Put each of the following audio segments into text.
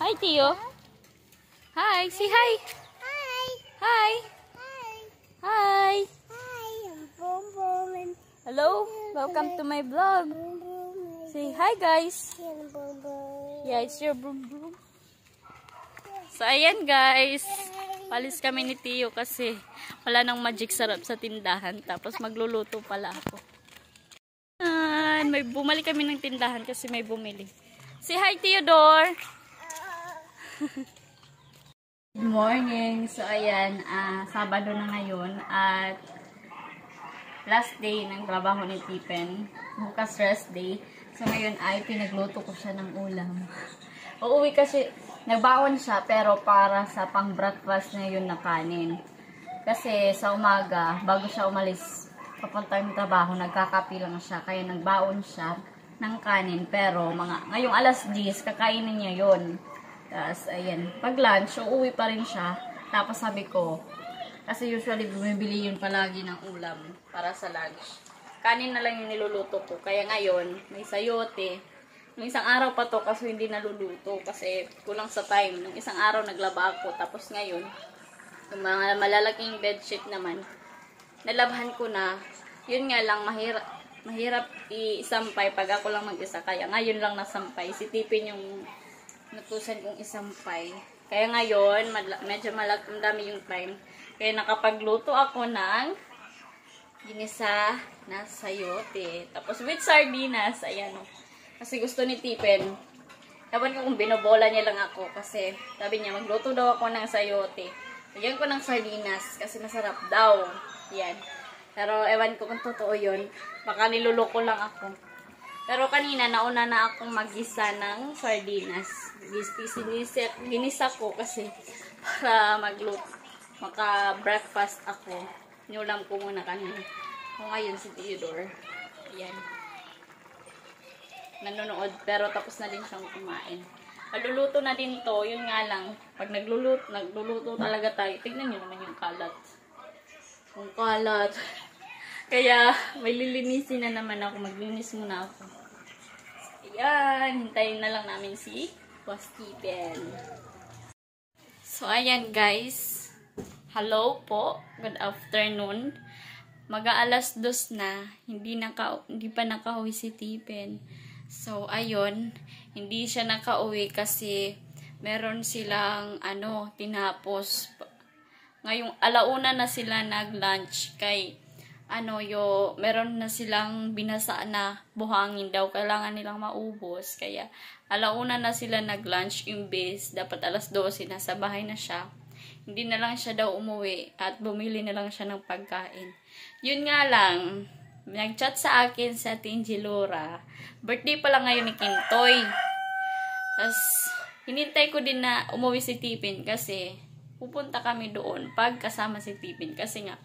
Hi, Tio. Hi. Say hi. Hi. Hi. Hi. Hi. Hi. Boom boom. Hello. Welcome to my vlog. Boom boom. Say hi, guys. Boom boom. Yeah, it's your broom broom. So, ayan, guys. Palis kami ni Tio kasi wala nang magic sarap sa tindahan. Tapos, magluluto pala ako. May bumalik kami ng tindahan kasi may bumili. Say hi, Theodore. Good morning. So, ayan, Sabado na ngayon at last day ng trabaho ni Tipen. Bukas rest day. So, ngayon ay pinagluto ko siya ng ulam. Uuwi kasi, nagbaon siya pero para sa pang-breakfast na yun na kanin. Kasi sa umaga, bago siya umalis, papunta yung trabaho, nagkakapi lang siya. Kaya nagbaon siya ng kanin. Pero ngayong alas 10, kakainin niya yun. Tapos, ayan. Pag lunch, uuwi pa rin siya. Tapos sabi ko, kasi usually bumibili yun palagi ng ulam para sa lunch. Kanin na lang yung niluluto ko. Kaya ngayon, may sayote. Nung isang araw pa to kasi hindi naluluto. Kasi kulang sa time. Nung isang araw naglaba ako. Tapos ngayon, yung mga malalaking bedsheet naman, nalabhan ko na. Yun nga lang, mahirap isampay pag ako lang mag-isa. Kaya ngayon lang nasampay. Si Tipin yung natusan kong isampay. Kaya ngayon, medyo dami yung time. Kaya nakapagluto ako ng ginisa na sayote. Tapos with sardinas, ayan. Kasi gusto ni Tipin. Ewan ko kung binobola niya lang ako. Kasi sabi niya, magluto daw ako ng sayote. Lagyan ko ng sardinas kasi masarap daw. Yan. Pero ewan ko kung totoo yun. Baka niluloko lang ako. Pero kanina, nauna na akong mag-isa ng sardinas. Ginisa ko kasi para maka-breakfast ako. Niulam ko muna kanina. O ngayon si Theodore. Ayan. Nanonood. Pero tapos na din siyang kumain. Maluluto na din to. Yun nga lang. Pag nagluluto talaga tayo. Tignan nyo naman yung kalat. Yung kalat. Kaya, may lilinisin na naman ako. Maglinis muna ako. Ayan. Hintayin na lang namin si Wastipen. So, ayan guys. Hello po. Good afternoon. Mag-aalas 2 na. Hindi pa nakauwi si Tipen. So, ayun. Hindi siya nakauwi kasi meron silang tinapos. Ngayong alauna na sila nag-lunch kay meron na silang binasa na buhangin daw. Kailangan nilang maubos. Kaya, alauna na sila nag-lunch. Imbes, dapat alas 12, nasa bahay na siya. Hindi na lang siya daw umuwi. At bumili na lang siya ng pagkain. Yun nga lang, nag-chat sa akin sa Tinjilora. Birthday pa lang ngayon ni Kintoy. Tapos, hinintay ko din na umuwi si Tipin kasi pupunta kami doon pag kasama si Tipin. Kasi nga,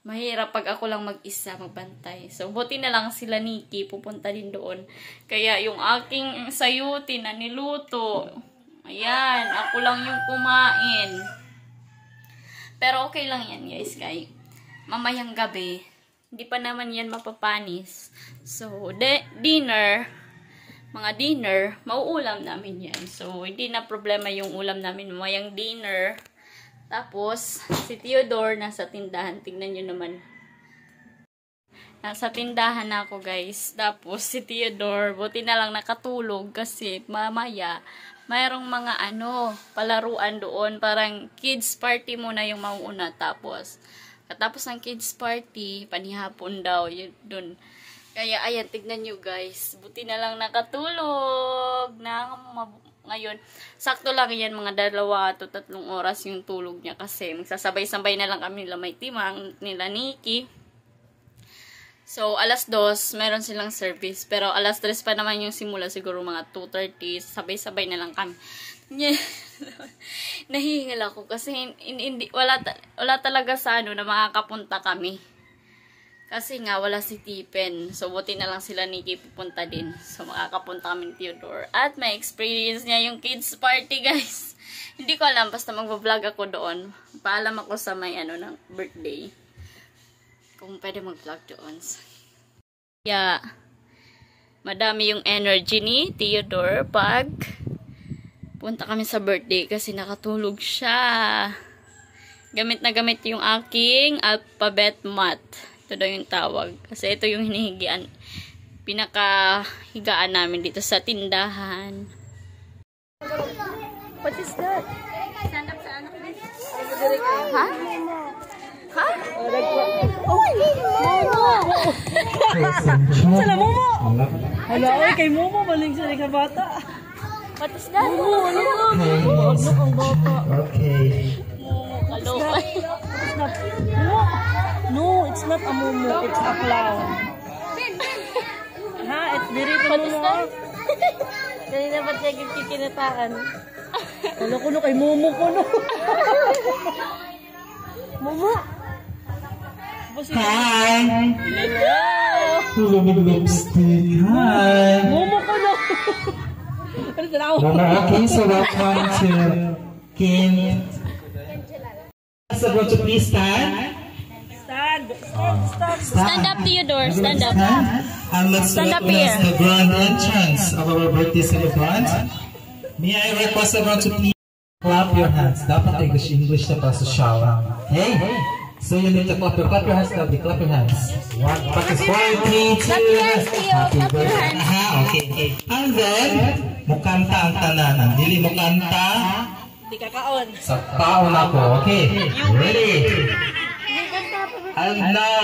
mahirap pag ako lang mag-isa magbantay. So, buti na lang sila Nikki pupunta din doon. Kaya yung aking sayuti na niluto, ayan, ako lang yung kumain. Pero okay lang yan guys, kay mamayang gabi, hindi pa naman yan mapapanis. So, mga dinner, mauulam namin yan. So, hindi na problema yung ulam namin mamayang dinner. Tapos, si Theodore nasa tindahan. Tingnan nyo naman. Nasa tindahan na ako, guys. Tapos, si Theodore, buti na lang nakatulog kasi mamaya, mayroong mga palaruan doon. Parang kids party muna yung mauuna. Tapos, katapos ng kids party, panihapon daw. Yun, dun. Kaya, ayan, tignan nyo, guys. Buti na lang nakatulog. Ngayon, sakto lang yan, mga 2 to 3 oras yung tulog niya kasi magsasabay-sabay na lang kami nila may timang, nila Nikki. So, alas 2, meron silang service. Pero alas 3 pa naman yung simula, siguro mga 2:30, sabay-sabay na lang kami. Nahihingal ako kasi wala talaga sa na makakapunta kami. Kasi nga, wala si Tipen. So, buti na lang sila Nikki pupunta din. So, makakapunta kami ni Theodore. At may experience niya yung kids party, guys. Hindi ko alam. Basta mag-vlog ako doon. Paalam ako sa may ng birthday. Kung pwede mag-vlog doon. Yeah. Madami yung energy ni Theodore pag Punta kami sa birthday kasi nakatulog siya. Gamit na gamit yung aking alphabet mat. Ito daw yung tawag. Kasi ito yung hinihigaan. Pinakahigaan namin dito sa tindahan. What is that? Stand up sa anak din. Ha? Ha? Oh, Momo! Sala Momo! Hala, oy, kay Momo, maling sa ka bata. What is that? Momo, ano ka? Ano ang bata? Okay. Momo, kalokay. Momo? No, it's not a Momo, it's a clown. Ha, it's dirito What is Momo. that? Kanina ba't niya kikinataan? Ano ko no, kay Momo ko no. Momo! Hi! Hello! Lipstick. Hi! Momo ko no. Ano tanaw? Mama, okay, so welcome to Kim. So, going to please stand. Stand up, Theodore. Stand up. And let's Stand up witness here. the grand entrance of our birthday celebrant. May I request everyone to please clap your hands. Dapat English na pa sa shower. Hey! So you need to clap your hands, clap your hands. 1, 2, 3, 2, Clap your hands, Theo. Clap your hands. Aha, okay. And then, mukanta ang tananan. Dili mukanta. Di kakaon. Sa taon ako. Okay. Ready? And now,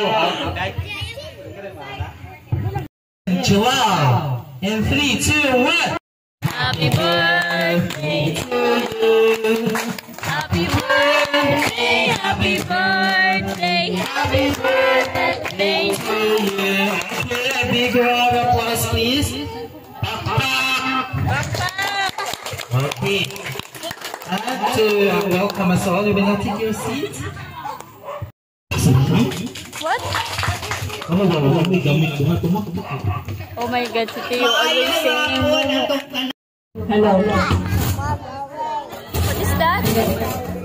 Joao. In 3, 2, 1. Happy birthday to you. Happy birthday, happy birthday, happy birthday to you. Okay, a big round of applause, please. Okay. And to welcome us all, you may now take your seat. What? Oh my God, si Theo always singing. Hello. What is that?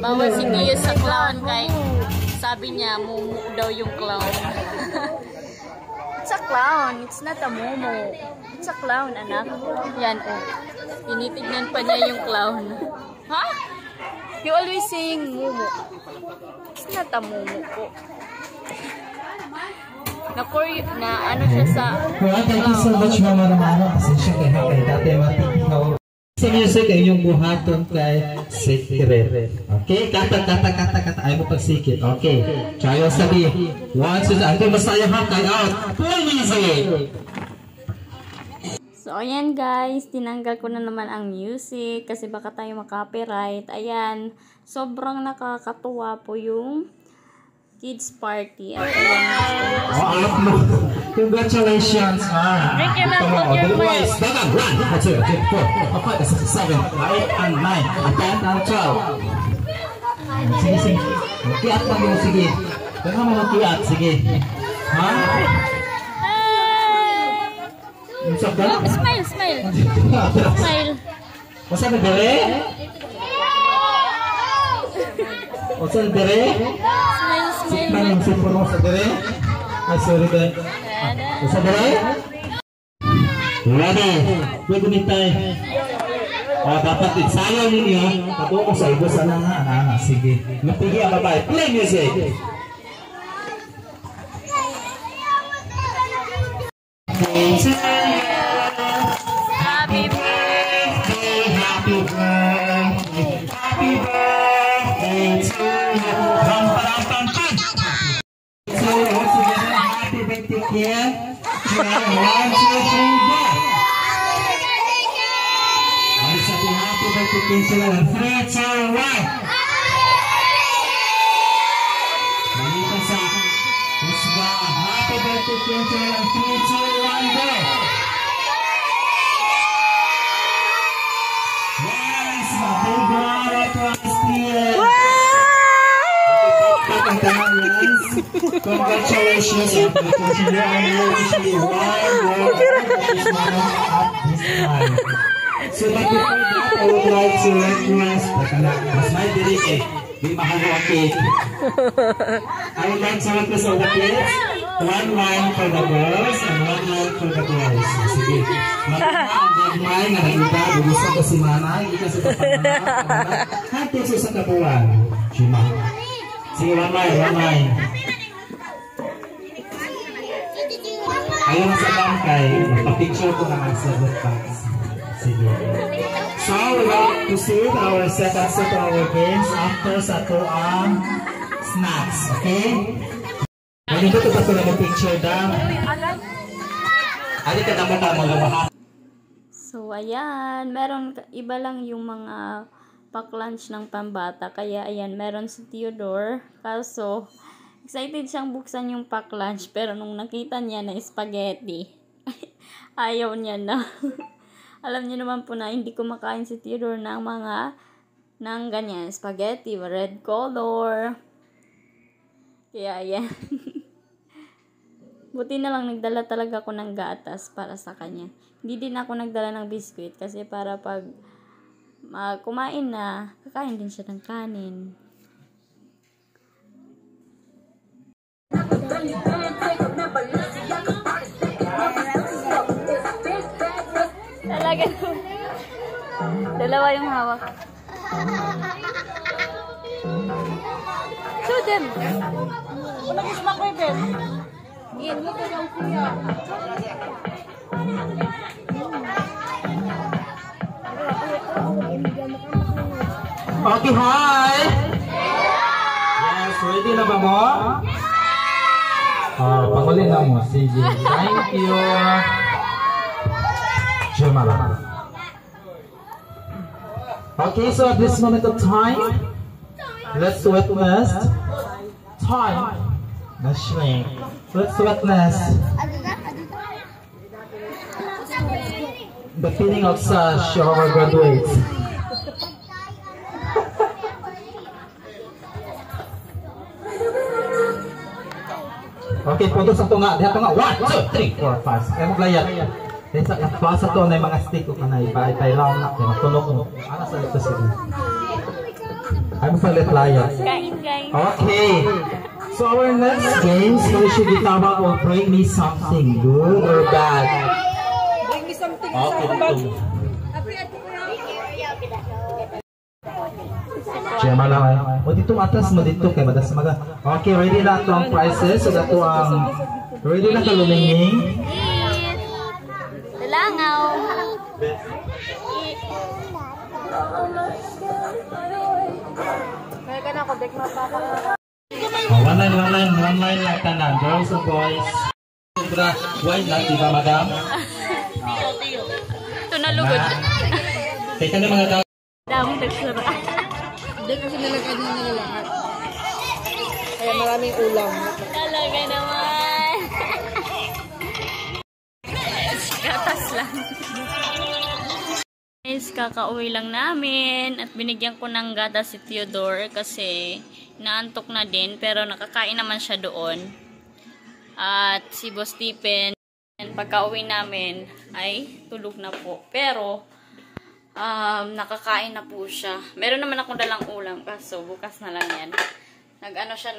Bawal si Theo sa clown kay sabi niya, Momo daw yung clown. It's a clown. It's not a Momo. It's a clown, anak. Yan, oh. Tinitignan pa niya yung clown. Ha? You always saying Momo. It's not a Momo po. Na ano siya sa Well, thank you so much, Mama Romano. Pasensya kay Hakay. Dati matikaw. Sa music ay yung buhaton kay Secret. Okay? Kata. Ayaw mo pagsikit. Okay. Chayo sabi. 1, 2, 3. Hanggang masaya Hakay out. Play music! So, ayan guys, tinanggal ko na naman ang music kasi baka tayo makapiright. Ayan, sobrang nakakatuwa po yung kids party. At ayan, Congratulations! Drink your milk, hold your milk. 1, 2, 3, 4, 5, 6, 7, 8, and 9, and 10, and 12. Sige. Kiat lang mo, sige. Kaya mo kiat, sige. Ha? Look, smile. Smile. What's up, Dere? What's up, Dere? Smile. Yung super mo sa Dere? Ay, sorry, Dere. What's up, Dere? Ready? Pwede nitay. Dapat itsayo ninyo. Patuko sa ibo sana nga. Sige. Napigi ang babae. Play music. Happy birthday. Happy birthday to you. Pam, pam, pam, pam. So, once again, happy birthday, Kian. 1, 2, 3, go. Alis natin happy birthday, Kian sila. 3, 2, 1. Malipas sa Usba. Happy birthday, Kian sila. 3, 2, 1, go. Yes, big round of applause, Kian. Congratulations. So, but before that, I would like to request, mas may dirik di mahalo ang cake. I would like to request all the kids One line for the girls and one line for the boys. Sige. Magmay na nagita. Gusto ko si Manay. Ika sa kapanganak. Hantong sa kapuan. Shima. Sige, one line. Ayaw na sa bangkay. Magpa-picture ko na sa box. Sige. So, we will proceed our second set of our games after sa ito ang snacks. Okay? Ano ito ito ko na mag-picture daw? Adi ka na mo na magawa. So, ayan. Meron, iba lang yung mga pack-lunch ng pambata. Kaya, ayan, meron si Theodore. Kaso, excited siyang buksan yung pack-lunch. Pero nung nakita niya na spaghetti, ayaw niya na. Alam niyo naman po na hindi kumakain si Theodore ng ganyan, spaghetti, red color. Kaya, ayan. Buti na lang nagdala talaga ako ng gatas para sa kanya. Hindi din ako nagdala ng biskuit kasi para pag kumain na, kakain din siya ng kanin. Talaga no. Dalawa yung hawak. Show them. Wala ko sumakoy, Ben. Iyan mo ko lang kuya. Okay, hi! Yes, ready na ba mo? Panguli na mo. Sige. Thank you. Jemala. Okay, so at this moment of time, let's witness time. Let's witness the feeling of such our graduates. Okay, punto sa tunga. Diha tunga. 1, 2, 3, 4, 5. Kaya maglayat. Then sa basa to na mga stick ko kanay ipay lang na kaya tunog mo. Ana sa ito sige. I'm sa layat. Kain, guys. Okay. So our next game, Sushi Gitawa will bring me something good or bad. Bring me something. Okay, dito. Jema lang ay. O dito atas mo dito kay madas maga. Okay, ready na ito ang prizes. So dato ang ready na ka luminging. Langaw. Kaya ka na ako, big mapapa. One line lang tanan, girls and boys. Sobra, why not, di ba madam? Ito nalugod. Teka na mga daw. Damong nagsura. Hindi kasi nalagay na nila lahat. Kaya maraming ulam. Talaga naman. Gatas lang. Guys, kakauwi lang namin at binigyan ko ng gatas si Theodore kasi naantok na din pero nakakain naman siya doon. At si Boss Stephen, pagka-uwi namin ay tulog na po. Pero nakakain na po siya. Meron naman akong dalang ulam kaso bukas na lang yan. Nag-ano siya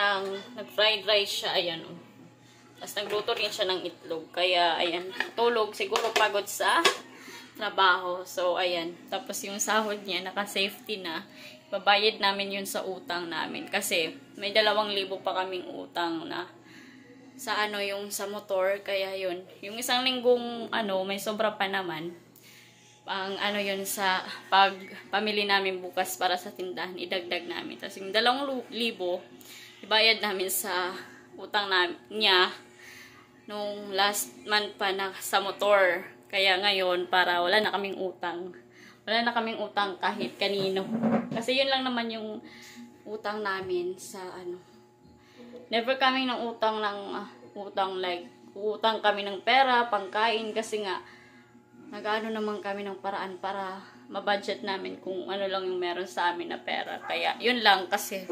nag-fried rice siya, ayan oh. Tapos nagluto rin siya ng itlog. Kaya ayan, tulog siguro pagod sa trabaho. So ayan, tapos yung sahod niya naka-safety na. Babayad namin yun sa utang namin kasi may 2,000 pa kaming utang na sa yung sa motor. Kaya yun, yung isang linggong may sobra pa naman. Ang yun sa pamili namin bukas para sa tindahan, idagdag namin. Tapos yung 2,000 ibayad namin sa utang niya nung last month pa na sa motor. Kaya ngayon, para wala na kaming utang. Wala na kaming utang kahit kanino. Kasi yun lang naman yung utang namin sa Never kami ng utang utang kami ng pera, pangkain kasi nga nag-ano naman kami ng paraan para mabudget namin kung ano lang yung meron sa amin na pera. Kaya yun lang kasi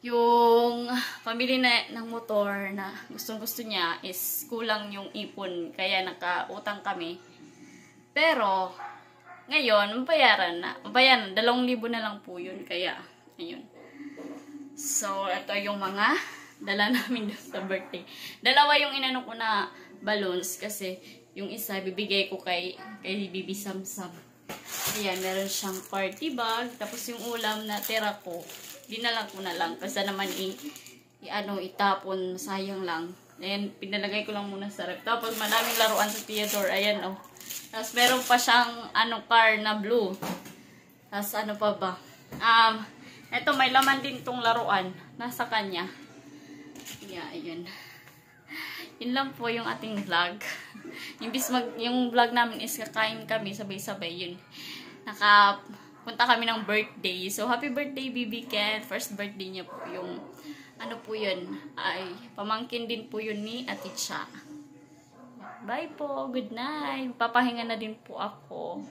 yung pamili ng motor na gustong-gusto niya is kulang yung ipon. Kaya naka-utang kami. Pero ngayon, bayaran na. 2,000 na lang po yun. Kaya, ayun. So, ito yung mga dala namin doon sa birthday. Dalawa yung inano ko na balloons kasi yung isa bibigay ko kay Bibi Samsam. Ayan, meron siyang party bag. Tapos yung ulam na tira ko, dinala ko na lang. Kasi naman itapon, sayang lang. Ayan, pinalagay ko lang muna sa rep. Tapos maraming laruan sa Theodore. Ayan, oh. Tapos meron pa siyang car na blue. Tapos ano pa ba? Eto, may laman din tong laruan. Nasa kanya. Yeah, ayun. Yun lang po yung ating vlog. Yung vlog namin is kakain kami, sabay-sabay yun. Punta kami ng birthday. So, happy birthday, Bibi Ken. First birthday niya po yung, ano po yun, ay, pamangkin din po yun ni Ate Cha. Bye po, good night. Papahinga na din po ako.